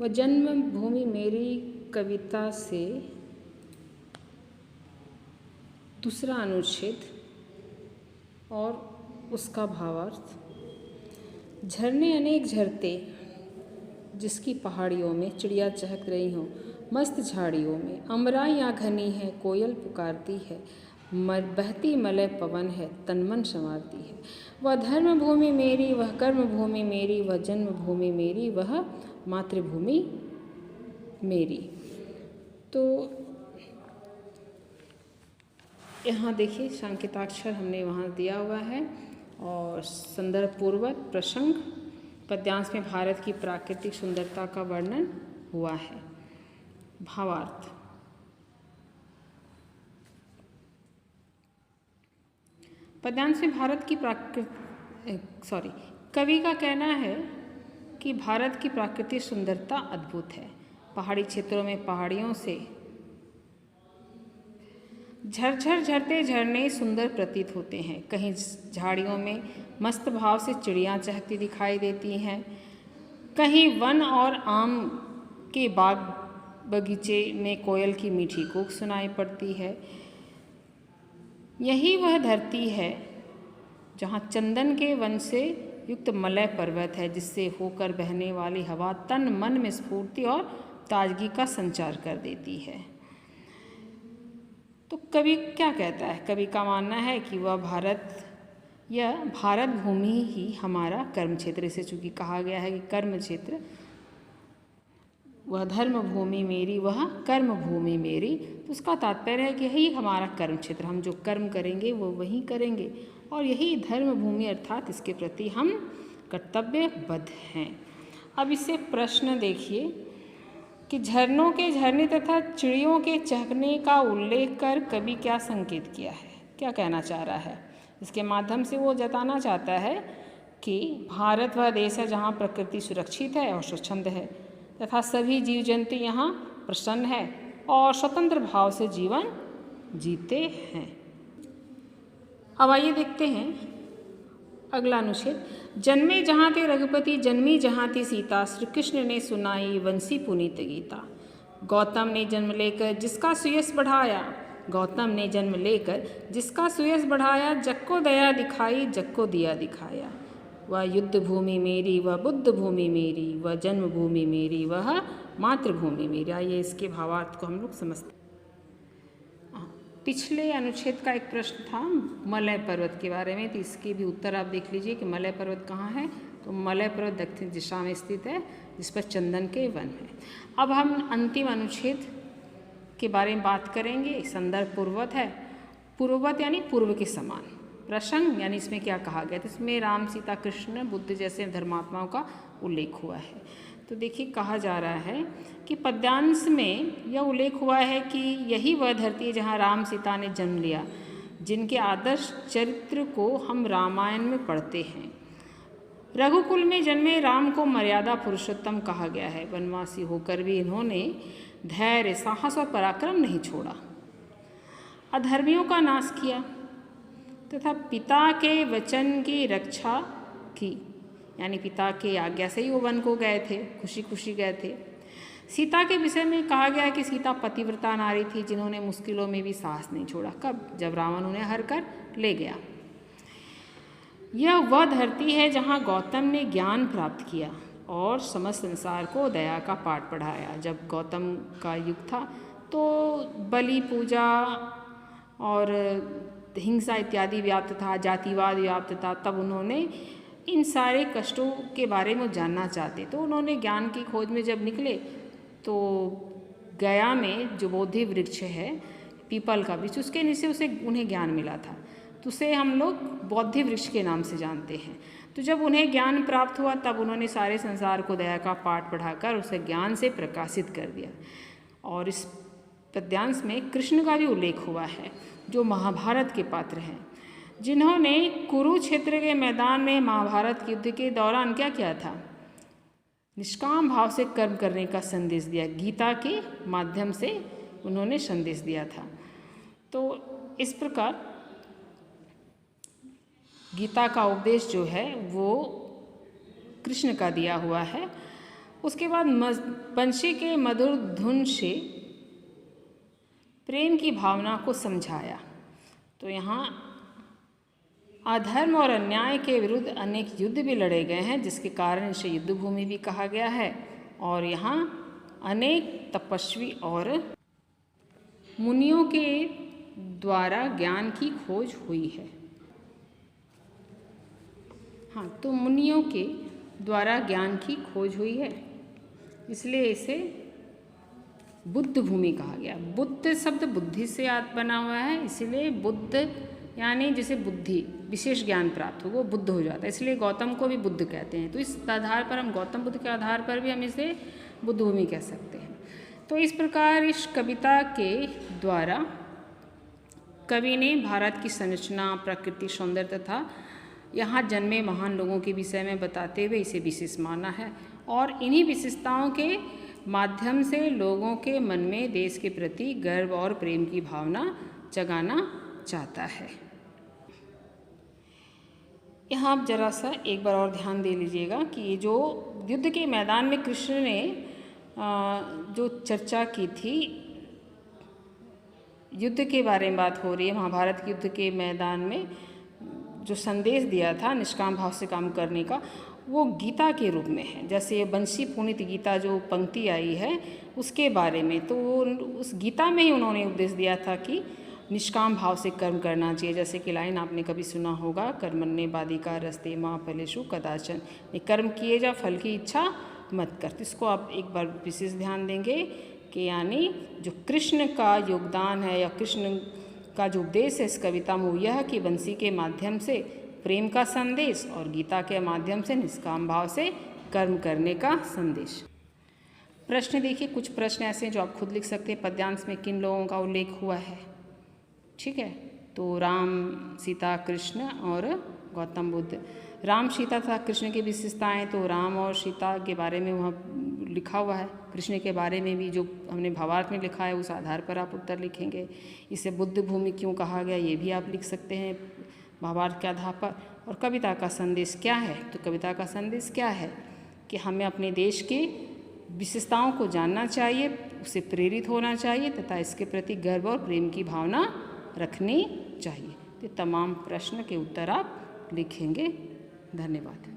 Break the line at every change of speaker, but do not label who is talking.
वह जन्मभूमि मेरी कविता से दूसरा अनुच्छेद और उसका भावार्थ। झरने अनेक झरते जिसकी पहाड़ियों में चिड़िया चहक रही हों, मस्त झाड़ियों में अमराइयाँ घनी है, कोयल पुकारती है, बहती मलय पवन है, तन मन संवारती है। वह धर्मभूमि मेरी, वह कर्मभूमि मेरी, वह जन्मभूमि मेरी, वह मातृभूमि मेरी। तो यहाँ देखिए सांकेताक्षर हमने वहाँ दिया हुआ है और संदर्भ पूर्वक प्रसंग पद्यांश में भारत की प्राकृतिक सुंदरता का वर्णन हुआ है। भावार्थ। पद्यांश में भारत की कवि का कहना है कि भारत की प्राकृतिक सुंदरता अद्भुत है। पहाड़ी क्षेत्रों में पहाड़ियों से झरझर झरते झरने सुंदर प्रतीत होते हैं। कहीं झाड़ियों में मस्त भाव से चिड़ियाँ चहकती दिखाई देती हैं, कहीं वन और आम के बाग बगीचे में कोयल की मीठी कूक सुनाई पड़ती है। यही वह धरती है जहाँ चंदन के वन से युक्त मलय पर्वत है, जिससे होकर बहने वाली हवा तन मन में स्फूर्ति और ताजगी का संचार कर देती है। तो कवि क्या कहता है? कवि का मानना है कि वह भारत भूमि ही हमारा कर्म क्षेत्र, इसे चूँकि कहा गया है कि कर्म क्षेत्र, वह धर्म भूमि मेरी, वह कर्म भूमि मेरी, तो उसका तात्पर्य है कि यही हमारा कर्म क्षेत्र, हम जो कर्म करेंगे वो वही करेंगे और यही धर्म भूमि अर्थात इसके प्रति हम कर्तव्यबद्ध हैं। अब इससे प्रश्न देखिए कि झरनों के झरने तथा चिड़ियों के चहकने का उल्लेख कर कवि क्या संकेत किया है, क्या कहना चाह रहा है? इसके माध्यम से वो जताना चाहता है कि भारत वह देश है जहाँ प्रकृति सुरक्षित है और स्वच्छंद है तथा सभी जीव जंतु यहाँ प्रसन्न है और स्वतंत्र भाव से जीवन जीते हैं। अब आइए देखते हैं अगला अनुच्छेद। जन्मे जहाँ ते रघुपति, जन्मी जहाँ ते सीता, श्री कृष्ण ने सुनाई वंशी पुनीत गीता। गौतम ने जन्म लेकर जिसका सुयश बढ़ाया, गौतम ने जन्म लेकर जिसका सुयश बढ़ाया, जग को दया दिखाई, जग को दिया दिखाया। वह युद्ध भूमि मेरी, वह बुद्ध भूमि मेरी, वह जन्मभूमि मेरी, वह मातृभूमि मेरी। आइए इसके भावार्थ को हम लोग समझते हैं। पिछले अनुच्छेद का एक प्रश्न था मलय पर्वत के बारे में, तो इसके भी उत्तर आप देख लीजिए कि मलय पर्वत कहाँ है। तो मलय पर्वत दक्षिण दिशा में स्थित है, जिस पर चंदन के वन है। अब हम अंतिम अनुच्छेद के बारे में बात करेंगे। संदर्भ पूर्ववत है, पूर्ववत यानी पूर्व के समान। प्रसंग यानी इसमें क्या कहा गया, तो इसमें राम, सीता, कृष्ण, बुद्ध जैसे धर्मात्माओं का उल्लेख हुआ है। तो देखिए कहा जा रहा है कि पद्यांश में यह उल्लेख हुआ है कि यही वह धरती है जहाँ राम सीता ने जन्म लिया, जिनके आदर्श चरित्र को हम रामायण में पढ़ते हैं। रघुकुल में जन्मे राम को मर्यादा पुरुषोत्तम कहा गया है। वनवासी होकर भी इन्होंने धैर्य, साहस और पराक्रम नहीं छोड़ा, अधर्मियों का नाश किया तथा पिता के वचन की रक्षा की, यानी पिता के आज्ञा से ही वो वन को गए थे, खुशी खुशी गए थे। सीता के विषय में कहा गया है कि सीता पतिव्रता नारी थी, जिन्होंने मुश्किलों में भी साहस नहीं छोड़ा। कब? जब रावण उन्हें हर कर ले गया। यह वह धरती है जहाँ गौतम ने ज्ञान प्राप्त किया और समस्त संसार को दया का पाठ पढ़ाया। जब गौतम का युग था तो बलि पूजा और हिंसा इत्यादि व्याप्त था, जातिवाद व्याप्त था। तब उन्होंने इन सारे कष्टों के बारे में जानना चाहते, तो उन्होंने ज्ञान की खोज में जब निकले तो गया में जो बोधि वृक्ष है, पीपल का वृक्ष, उसके नीचे उन्हें ज्ञान मिला था। तो उसे हम लोग बोधि वृक्ष के नाम से जानते हैं। तो जब उन्हें ज्ञान प्राप्त हुआ तब उन्होंने सारे संसार को दया का पाठ पढ़ाकर उसे ज्ञान से प्रकाशित कर दिया। और इस पद्यांश में कृष्ण का भी उल्लेख हुआ है, जो महाभारत के पात्र हैं, जिन्होंने कुरुक्षेत्र के मैदान में महाभारत युद्ध के दौरान क्या किया था? निष्काम भाव से कर्म करने का संदेश दिया। गीता के माध्यम से उन्होंने संदेश दिया था। तो इस प्रकार गीता का उपदेश जो है वो कृष्ण का दिया हुआ है उसके बाद बंशी के मधुर धुन से प्रेम की भावना को समझाया। तो यहाँ अधर्म और अन्याय के विरुद्ध अनेक युद्ध भी लड़े गए हैं, जिसके कारण इसे युद्ध भूमि भी कहा गया है। और यहाँ अनेक तपस्वी और मुनियों के द्वारा ज्ञान की खोज हुई है। हाँ, तो मुनियों के द्वारा ज्ञान की खोज हुई है, इसलिए इसे बुद्ध भूमि कहा गया। बुद्ध शब्द बुद्धि से बना हुआ है, इसीलिए बुद्ध यानी जिसे बुद्धि विशेष ज्ञान प्राप्त हो वो बुद्ध हो जाता है, इसलिए गौतम को भी बुद्ध कहते हैं। तो इस आधार पर हम गौतम बुद्ध के आधार पर भी हम इसे बुद्ध भूमि कह सकते हैं। तो इस प्रकार इस कविता के द्वारा कवि ने भारत की संरचना, प्रकृति, सौंदर्य तथा यहाँ जन्मे महान लोगों के विषय में बताते हुए इसे विशेष माना है, और इन्हीं विशेषताओं के माध्यम से लोगों के मन में देश के प्रति गर्व और प्रेम की भावना जगाना चाहता है। यहाँ आप जरा सा एक बार और ध्यान दे लीजिएगा कि जो युद्ध के मैदान में कृष्ण ने जो चर्चा की थी, युद्ध के बारे में बात हो रही है, महाभारत के युद्ध के मैदान में जो संदेश दिया था निष्काम भाव से काम करने का, वो गीता के रूप में है। जैसे ये बंशी पुनीत गीता जो पंक्ति आई है उसके बारे में, तो उस गीता में ही उन्होंने उपदेश दिया था कि निष्काम भाव से कर्म करना चाहिए। जैसे कि लाइन आपने कभी सुना होगा, कर्मण्ये बाधिका रस्ते माँ फलेषु कदाचन, ये कर्म किए जा फल की इच्छा मत कर। तो इसको आप एक बार विशेष ध्यान देंगे कि यानी जो कृष्ण का योगदान है या कृष्ण का जो उपदेश है इस कविता में वो यह कि बंसी के माध्यम से प्रेम का संदेश और गीता के माध्यम से निष्काम भाव से कर्म करने का संदेश। प्रश्न देखिए, कुछ प्रश्न ऐसे हैं जो आप खुद लिख सकते हैं। पद्यांश में किन लोगों का उल्लेख हुआ है? ठीक है, तो राम, सीता, कृष्ण और गौतम बुद्ध। राम, सीता तथा कृष्ण की विशेषताएं, तो राम और सीता के बारे में वहाँ लिखा हुआ है। कृष्ण के बारे में भी जो हमने भावार्थ में लिखा है उस आधार पर आप उत्तर लिखेंगे। इसे बुद्ध भूमि क्यों कहा गया ये भी आप लिख सकते हैं भावार्थ के आधार पर। और कविता का संदेश क्या है? तो कविता का संदेश क्या है कि हमें अपने देश की विशेषताओं को जानना चाहिए, उससे प्रेरित होना चाहिए तथा इसके प्रति गर्व और प्रेम की भावना रखनी चाहिए। तो तमाम प्रश्न के उत्तर आप लिखेंगे। धन्यवाद।